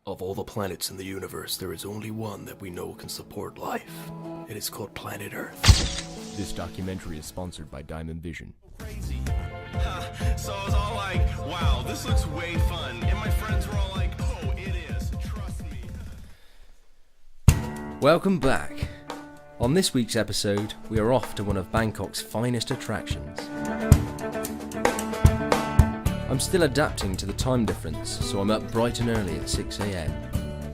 Of all the planets in the universe, there is only one that we know can support life. It is called planet Earth. This documentary is sponsored by Diamond Vision. Crazy. So I was all like, wow, this looks way fun. And my friends were all like, oh, it is. Trust me. Welcome back. On this week's episode, we are off to one of Bangkok's finest attractions. I'm still adapting to the time difference, so I'm up bright and early at 6 a.m.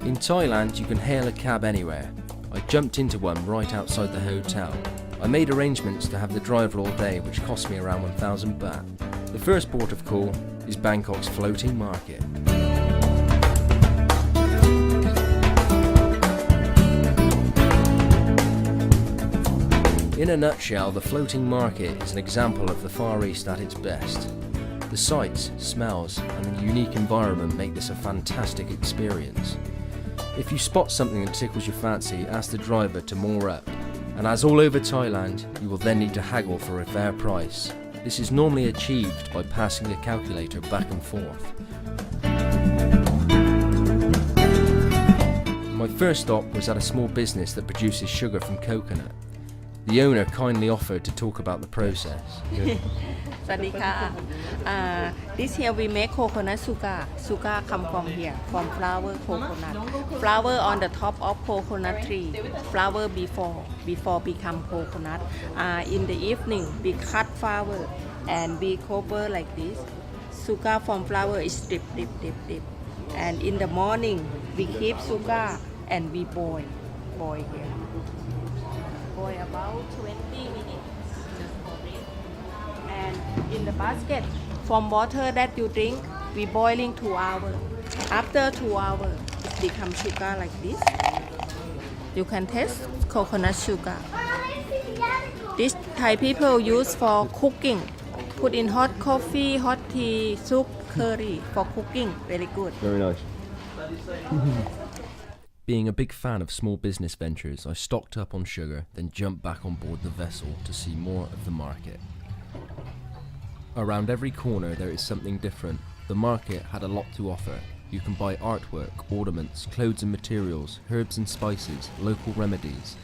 In Thailand, you can hail a cab anywhere. I jumped into one right outside the hotel. I made arrangements to have the driver all day, which cost me around 1,000 baht. The first port of call is Bangkok's floating market. In a nutshell, the floating market is an example of the Far East at its best. The sights, smells, and the unique environment make this a fantastic experience. If you spot something that tickles your fancy, ask the driver to moor up, and as all over Thailand, you will then need to haggle for a fair price. This is normally achieved by passing the calculator back and forth. My first stop was at a small business that produces sugar from coconut. The owner kindly offered to talk about the process. Sadika. This here we make coconut sugar. Sugar come from here, from flower coconut. Flower on the top of coconut tree. Flower before become coconut. In the evening we cut flower and we cover like this. Sugar from flower is dip. And in the morning we keep sugar and we boil here. Boil about 20 minutes just for it. And in the basket, from water that you drink, we boiling 2 hours. After 2 hours, it becomes sugar like this. You can taste coconut sugar. This Thai people use for cooking. Put in hot coffee, hot tea, soup, curry for cooking. Very good. Very nice. Being a big fan of small business ventures, I stocked up on sugar, then jumped back on board the vessel to see more of the market. Around every corner there is something different. The market had a lot to offer. You can buy artwork, ornaments, clothes and materials, herbs and spices, local remedies.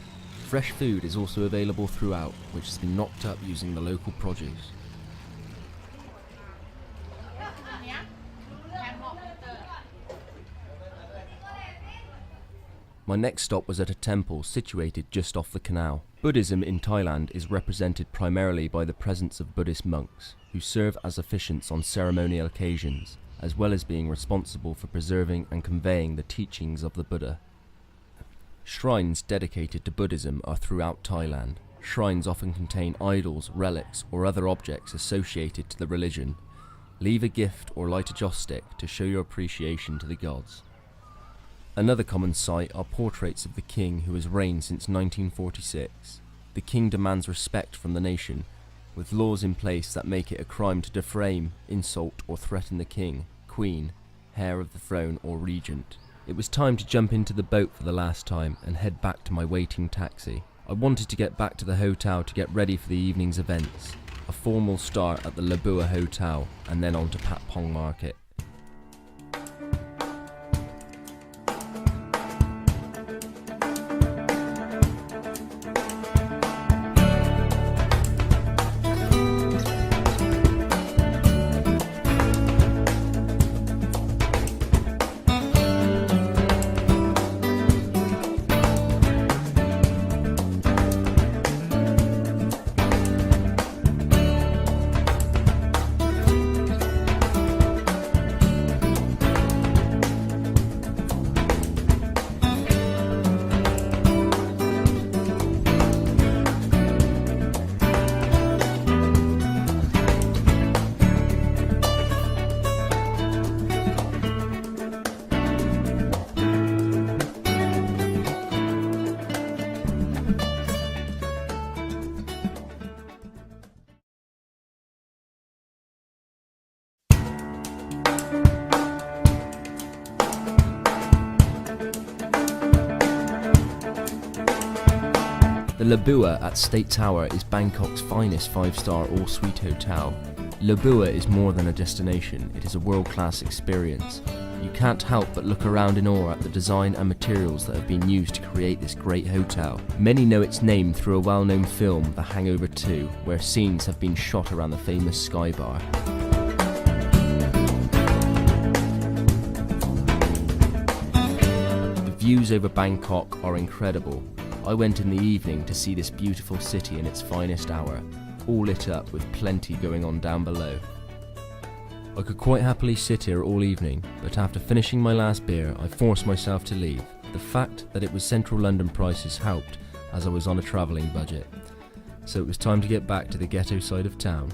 Fresh food is also available throughout, which has been knocked up using the local produce. My next stop was at a temple situated just off the canal. Buddhism in Thailand is represented primarily by the presence of Buddhist monks, who serve as officiants on ceremonial occasions, as well as being responsible for preserving and conveying the teachings of the Buddha. Shrines dedicated to Buddhism are throughout Thailand. Shrines often contain idols, relics, or other objects associated to the religion. Leave a gift or light a joss stick to show your appreciation to the gods. Another common sight are portraits of the king who has reigned since 1946. The king demands respect from the nation, with laws in place that make it a crime to defame, insult or threaten the king, queen, heir of the throne or regent. It was time to jump into the boat for the last time and head back to my waiting taxi. I wanted to get back to the hotel to get ready for the evening's events. A formal start at the Labua Hotel and then on to Pat Pong Market. The Labua at State Tower is Bangkok's finest 5-star all-suite hotel. Labua is more than a destination, it is a world-class experience. you can't help but look around in awe at the design and materials that have been used to create this great hotel. Many know its name through a well-known film, The Hangover 2, where scenes have been shot around the famous Sky Bar. The views over Bangkok are incredible. I went in the evening to see this beautiful city in its finest hour, all lit up with plenty going on down below. I could quite happily sit here all evening, but after finishing my last beer, I forced myself to leave. The fact that it was central London prices helped, as I was on a travelling budget. So it was time to get back to the ghetto side of town.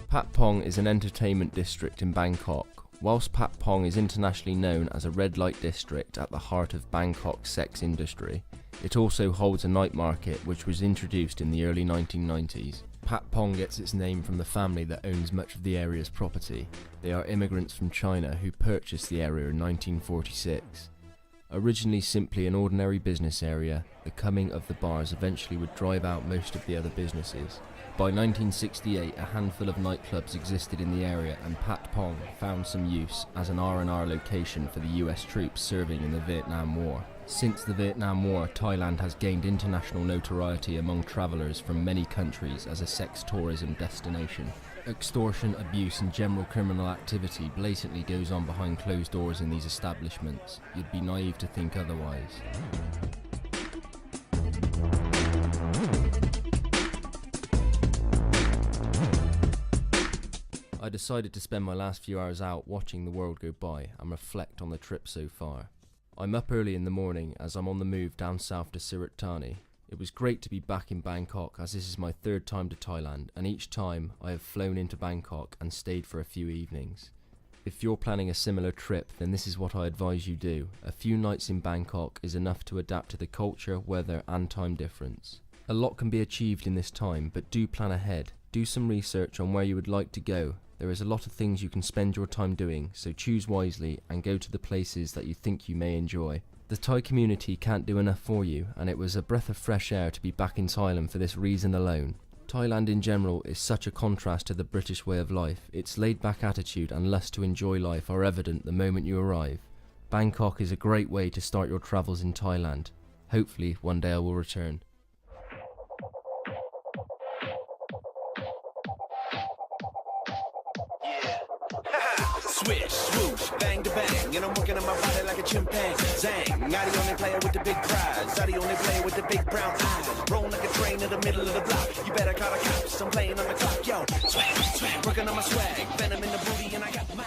Pat Pong is an entertainment district in Bangkok. Whilst Pat Pong is internationally known as a red light district at the heart of Bangkok's sex industry, it also holds a night market which was introduced in the early 1990s. Pat Pong gets its name from the family that owns much of the area's property. They are immigrants from China who purchased the area in 1946. Originally simply an ordinary business area, the coming of the bars eventually would drive out most of the other businesses. By 1968, a handful of nightclubs existed in the area, and Pat Pong found some use as an R&R location for the US troops serving in the Vietnam War. Since the Vietnam War, Thailand has gained international notoriety among travellers from many countries as a sex tourism destination. Extortion, abuse and general criminal activity blatantly goes on behind closed doors in these establishments. You'd be naive to think otherwise. I decided to spend my last few hours out watching the world go by and reflect on the trip so far. I'm up early in the morning as I'm on the move down south to Surat Thani. It was great to be back in Bangkok, as this is my third time to Thailand, and each time I have flown into Bangkok and stayed for a few evenings. If you're planning a similar trip, then this is what I advise you do. A few nights in Bangkok is enough to adapt to the culture, weather and time difference. A lot can be achieved in this time, but do plan ahead. Do some research on where you would like to go. There is a lot of things you can spend your time doing, so choose wisely and go to the places that you think you may enjoy. The Thai community can't do enough for you, and it was a breath of fresh air to be back in Thailand for this reason alone. Thailand in general is such a contrast to the British way of life. Its laid-back attitude and lust to enjoy life are evident the moment you arrive. Bangkok is a great way to start your travels in Thailand. Hopefully one day I will return. Switch, swoosh, bang to bang, and I'm working on my body like a chimpanzee. Zang, I'm the only player with the big prize. I'm the only player with the big brown eyes. Rolling like a train in the middle of the block. You better call the cops, I'm playing on the clock. Yo, swag, swag, working on my swag. Venom in the booty and I got my